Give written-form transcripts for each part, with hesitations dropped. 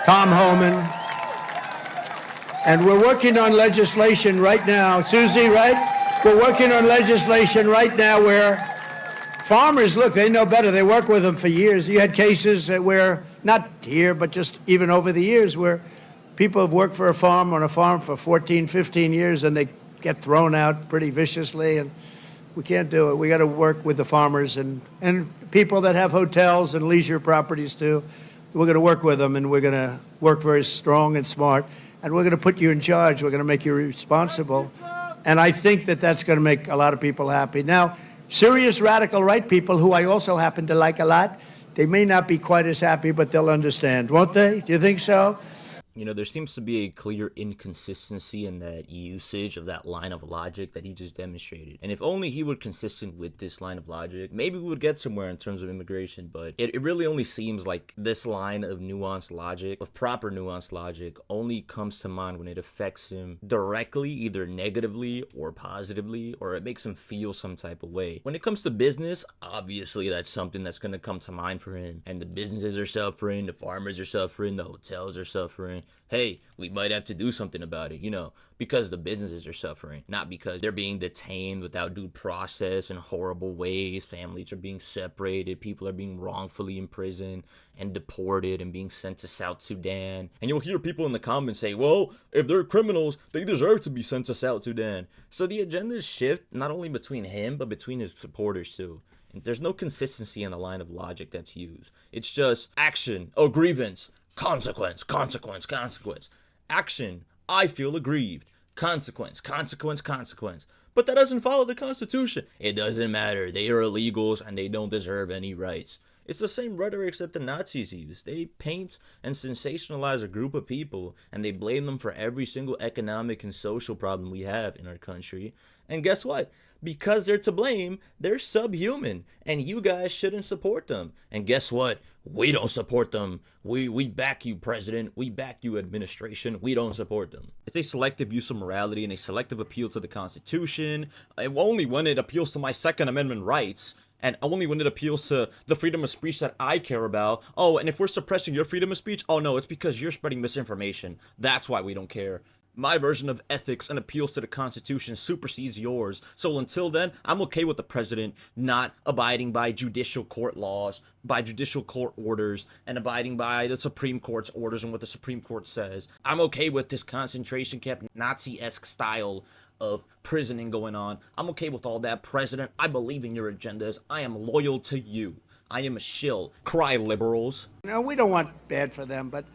Tom Homan. And we're working on legislation right now. Susie, right? We're working on legislation right now where farmers, look, they know better. They work with them for years. You had cases where, not here, but just even over the years, where people have worked for on a farm for 14, 15 years, and they get thrown out pretty viciously, and we can't do it. We got to work with the farmers and people that have hotels and leisure properties too. We're going to work with them, and we're going to work very strong and smart, and we're going to put you in charge. We're going to make you responsible, and I think that that's going to make a lot of people happy. Now, serious radical right people, who I also happen to like a lot, they may not be quite as happy, but they'll understand, won't they? Do you think so? You know, there seems to be a clear inconsistency in that usage of that line of logic that he just demonstrated. And if only he were consistent with this line of logic, maybe we would get somewhere in terms of immigration. But it really only seems like this line of nuanced logic, of proper nuanced logic, only comes to mind when it affects him directly, either negatively or positively, or it makes him feel some type of way. When it comes to business, obviously that's something that's going to come to mind for him. And the businesses are suffering, the farmers are suffering, the hotels are suffering. Hey, we might have to do something about it, you know, because the businesses are suffering, not because they're being detained without due process in horrible ways. Families are being separated. People are being wrongfully imprisoned and deported and being sent to South Sudan. And you'll hear people in the comments say, well, if they're criminals, they deserve to be sent to South Sudan. So the agendas shift not only between him, but between his supporters too. There's no consistency in the line of logic that's used. It's just action, oh, grievance, consequence, consequence, consequence. Action, I feel aggrieved. Consequence, consequence, consequence. But that doesn't follow the Constitution. It doesn't matter. They are illegals and they don't deserve any rights. It's the same rhetorics that the Nazis used. They paint and sensationalize a group of people and they blame them for every single economic and social problem we have in our country. And guess what? Because they're to blame, they're subhuman, and you guys shouldn't support them. And guess what? We don't support them. We back you, President. We back you, administration. We don't support them. It's a selective use of morality and a selective appeal to the Constitution. Only when it appeals to my Second Amendment rights, and only when it appeals to the freedom of speech that I care about. Oh, and if we're suppressing your freedom of speech, oh no, it's because you're spreading misinformation. That's why we don't care. My version of ethics and appeals to the Constitution supersedes yours. So until then, I'm okay with the president not abiding by judicial court laws, by judicial court orders, and abiding by the Supreme Court's orders and what the Supreme Court says. I'm okay with this concentration camp, Nazi-esque style of prisoning going on. I'm okay with all that. President, I believe in your agendas. I am loyal to you. I am a shill. Cry, liberals. No, we don't want bad for them, but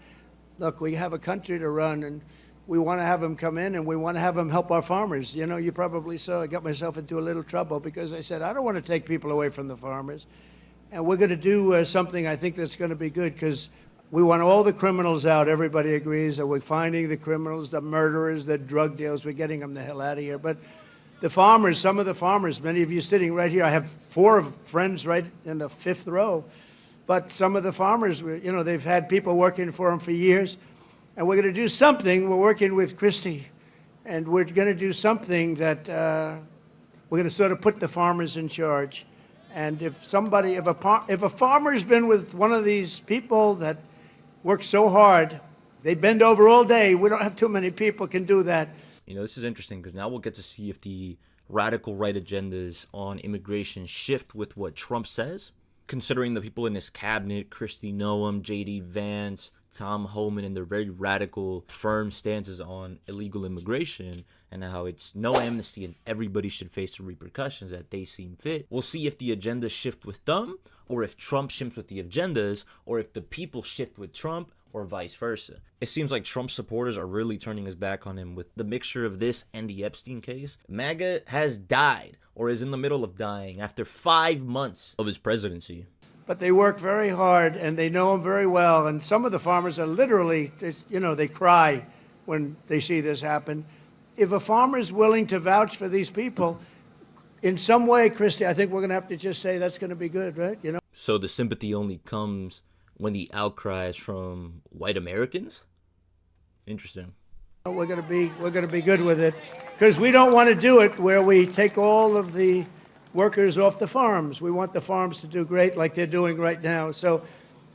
look, we have a country to run, and we want to have them come in, and we want to have them help our farmers. You know, you probably saw I got myself into a little trouble because I said, I don't want to take people away from the farmers. And we're going to do something I think that's going to be good, because we want all the criminals out. Everybody agrees that we're finding the criminals, the murderers, the drug dealers. We're getting them the hell out of here. But the farmers, some of the farmers, many of you sitting right here, I have 4 friends right in the 5th row. But some of the farmers, you know, they've had people working for them for years. And we're going to do something. We're working with Christie, and we're going to do something that we're going to sort of put the farmers in charge. And if a farmer's been with one of these people that work so hard, they bend over all day. We don't have too many people can do that. You know, this is interesting because now we'll get to see if the radical right agendas on immigration shift with what Trump says, considering the people in his cabinet, Kristi Noem, J.D. Vance, Tom Homan, and their very radical, firm stances on illegal immigration and how it's no amnesty and everybody should face the repercussions that they seem fit. We'll see if the agendas shift with them, or if Trump shifts with the agendas, or if the people shift with Trump, or vice versa. It seems like Trump supporters are really turning his back on him with the mixture of this and the Epstein case. MAGA has died, or is in the middle of dying, after 5 months of his presidency. But they work very hard, and they know him very well. And some of the farmers are literally, you know, they cry when they see this happen. If a farmer is willing to vouch for these people, in some way, Christy, I think we're going to have to just say that's going to be good, right? You know. So the sympathy only comes when the outcry is from white Americans? Interesting. We're going to be good with it, because we don't want to do it where we take all of the workers off the farms. We want the farms to do great like they're doing right now. So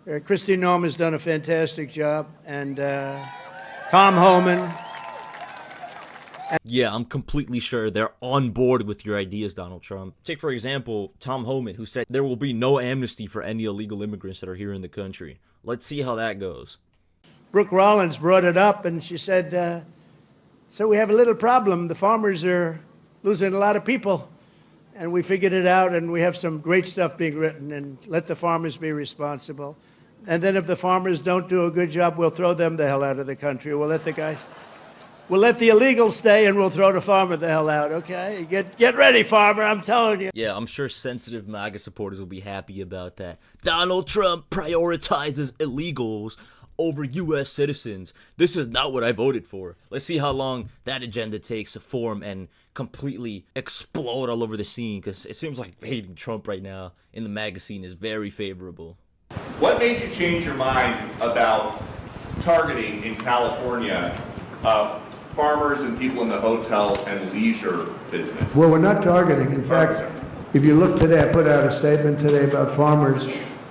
Kristi Noem has done a fantastic job, and Tom Homan. Yeah, I'm completely sure they're on board with your ideas, Donald Trump. Take, for example, Tom Homan, who said there will be no amnesty for any illegal immigrants that are here in the country. Let's see how that goes. Brooke Rollins brought it up, and she said, so we have a little problem. The farmers are losing a lot of people, and we figured it out, and we have some great stuff being written, and let the farmers be responsible. And then if the farmers don't do a good job, we'll throw them the hell out of the country. We'll let the illegals stay, and we'll throw the farmer the hell out, okay? Get ready, farmer, I'm telling you. Yeah, I'm sure sensitive MAGA supporters will be happy about that. Donald Trump prioritizes illegals over U.S. citizens. This is not what I voted for. Let's see how long that agenda takes to form and completely explode all over the scene, because it seems like hating Trump right now in the MAGA scene is very favorable. What made you change your mind about targeting in California farmers and people in the hotel and leisure business? Well, we're not targeting. In fact, if you look today, I put out a statement today about farmers.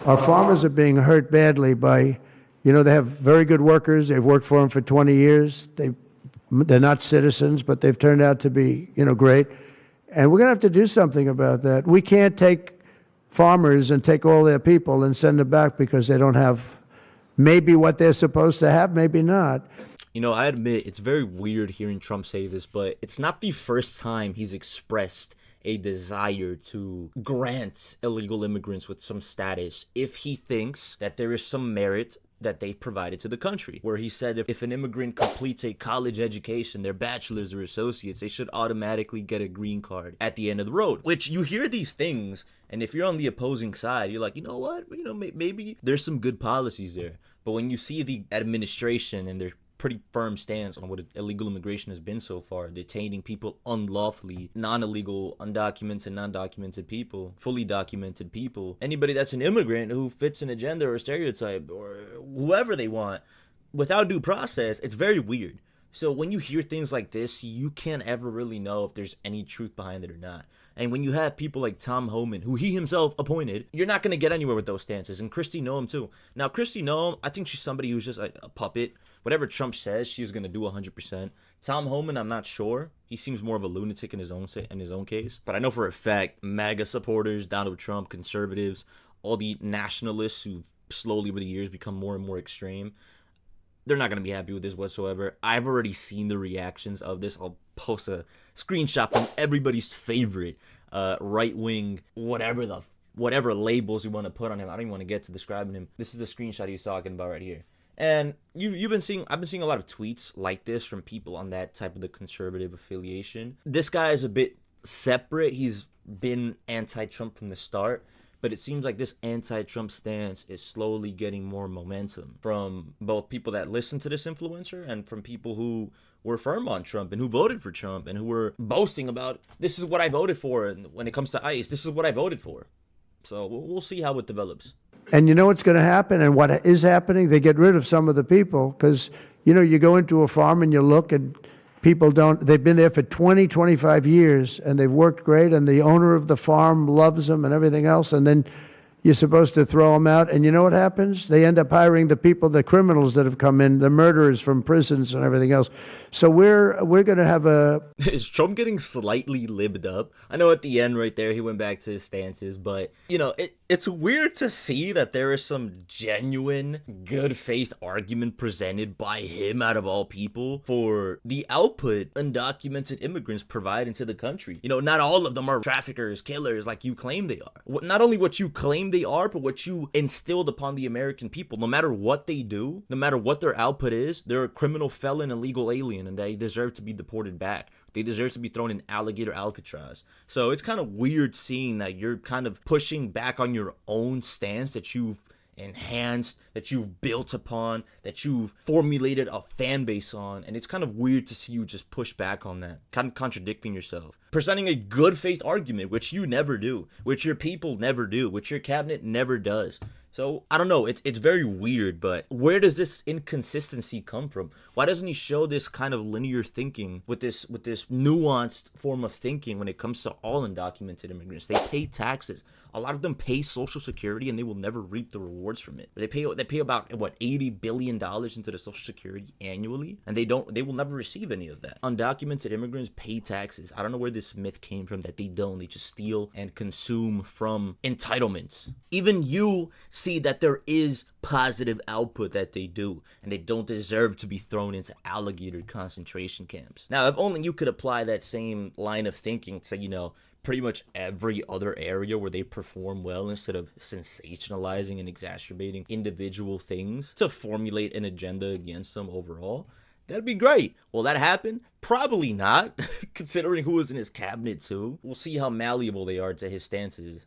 Our farmers are being hurt badly by, they have very good workers. They've worked for them for 20 years. They're not citizens, but they've turned out to be, great. And we're going to have to do something about that. We can't take farmers and take all their people and send them back because they don't have maybe what they're supposed to have, maybe not. I admit it's very weird hearing Trump say this, but it's not the first time he's expressed a desire to grant illegal immigrants with some status if he thinks that there is some merit that they've provided to the country, where he said if an immigrant completes a college education, their bachelor's or associates, they should automatically get a green card at the end of the road. Which, you hear these things, and if you're on the opposing side, you're like, you know what, maybe there's some good policies there. But when you see the administration and their pretty firm stance on what illegal immigration has been so far, detaining people unlawfully, non-illegal, undocumented, non-documented people, fully documented people, anybody that's an immigrant who fits an agenda or a stereotype or whoever they want, without due process, it's very weird. So when you hear things like this, you can't ever really know if there's any truth behind it or not. And when you have people like Tom Homan, who he himself appointed, you're not going to get anywhere with those stances. And Kristi Noem, too. Now, Kristi Noem, I think she's somebody who's just a puppet. Whatever Trump says, she's going to do 100%. Tom Homan, I'm not sure. He seems more of a lunatic in his own case. But I know for a fact, MAGA supporters, Donald Trump, conservatives, all the nationalists who slowly over the years become more and more extreme, they're not going to be happy with this whatsoever. I've already seen the reactions of this. I'll post a screenshot from everybody's favorite right-wing, whatever labels you want to put on him. I don't even want to get to describing him. This is the screenshot he's talking about right here. And I've been seeing a lot of tweets like this from people on that type of the conservative affiliation. This guy is a bit separate. He's been anti-Trump from the start. But it seems like this anti-Trump stance is slowly getting more momentum from both people that listen to this influencer and from people who were firm on Trump and who voted for Trump and who were boasting about, this is what I voted for. And when it comes to ICE, this is what I voted for. So we'll see how it develops. And you know what's going to happen and what is happening? They get rid of some of the people because, you go into a farm and you look and people they've been there for 20, 25 years and they've worked great and the owner of the farm loves them and everything else. And then you're supposed to throw them out. And you know what happens? They end up hiring the people, the criminals that have come in, the murderers from prisons and everything else. So we're going to have a... Is Trump getting slightly libbed up? I know at the end right there, he went back to his stances, but, it's weird to see that there is some genuine good faith argument presented by him out of all people for the output undocumented immigrants provide into the country. Not all of them are traffickers, killers like you claim they are. Not only what you claim they are, but what you instilled upon the American people. No matter what they do, no matter what their output is, they're a criminal, felon, illegal alien, and they deserve to be deported back. They deserve to be thrown in alligator Alcatraz. So it's kind of weird seeing that you're kind of pushing back on your own stance that you've enhanced, that you've built upon, that you've formulated a fan base on. And it's kind of weird to see you just push back on that, kind of contradicting yourself. Presenting a good faith argument, which you never do, which your people never do, which your cabinet never does. So, I don't know, it's very weird, but where does this inconsistency come from? Why doesn't he show this kind of linear thinking with this nuanced form of thinking when it comes to all undocumented immigrants? They pay taxes. A lot of them pay Social Security and they will never reap the rewards from it. They pay about what, $80 billion into the Social Security annually, and they will never receive any of that. Undocumented immigrants pay taxes. I don't know where this myth came from that they don't. They just steal and consume from entitlements. Even you see that there is positive output that they do, and they don't deserve to be thrown into alligator concentration camps. Now, if only you could apply that same line of thinking to, pretty much every other area where they perform well, instead of sensationalizing and exacerbating individual things to formulate an agenda against them overall, that'd be great. Will that happen? Probably not, considering who was in his cabinet too. We'll see how malleable they are to his stances